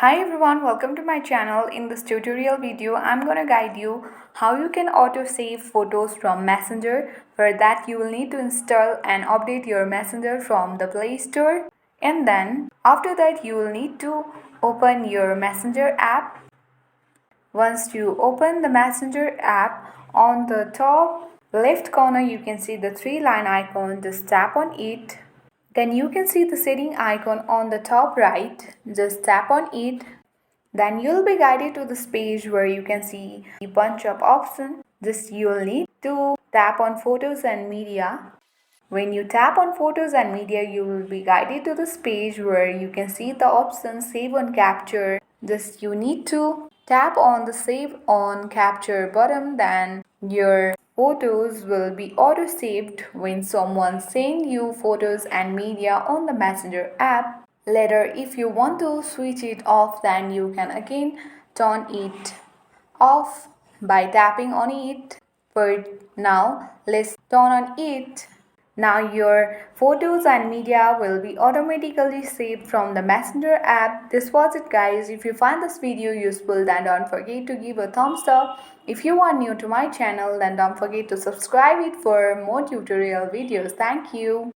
Hi everyone, welcome to my channel. In this tutorial video, I'm gonna guide you how you can auto-save photos from Messenger. For that, you will need to install and update your Messenger from the Play Store. And then, after that, you will need to open your Messenger app. Once you open the Messenger app, on the top left corner, you can see the three-line icon. Just tap on it. Then you can see the setting icon on the top right. Just tap on it. Then you'll be guided to this page where you can see a bunch of options. Just you'll need to tap on photos and media. When you tap on photos and media, you will be guided to this page where you can see the option save on capture. Just you need to tap on the save on capture button, then your photos will be auto saved when someone sends you photos and media on the Messenger app. Later, if you want to switch it off, then you can again turn it off by tapping on it. But now let's turn on it. Now your photos and media will be automatically saved from the Messenger app. This was it guys. If you find this video useful, then don't forget to give a thumbs up. If you are new to my channel, then don't forget to subscribe it for more tutorial videos. Thank you.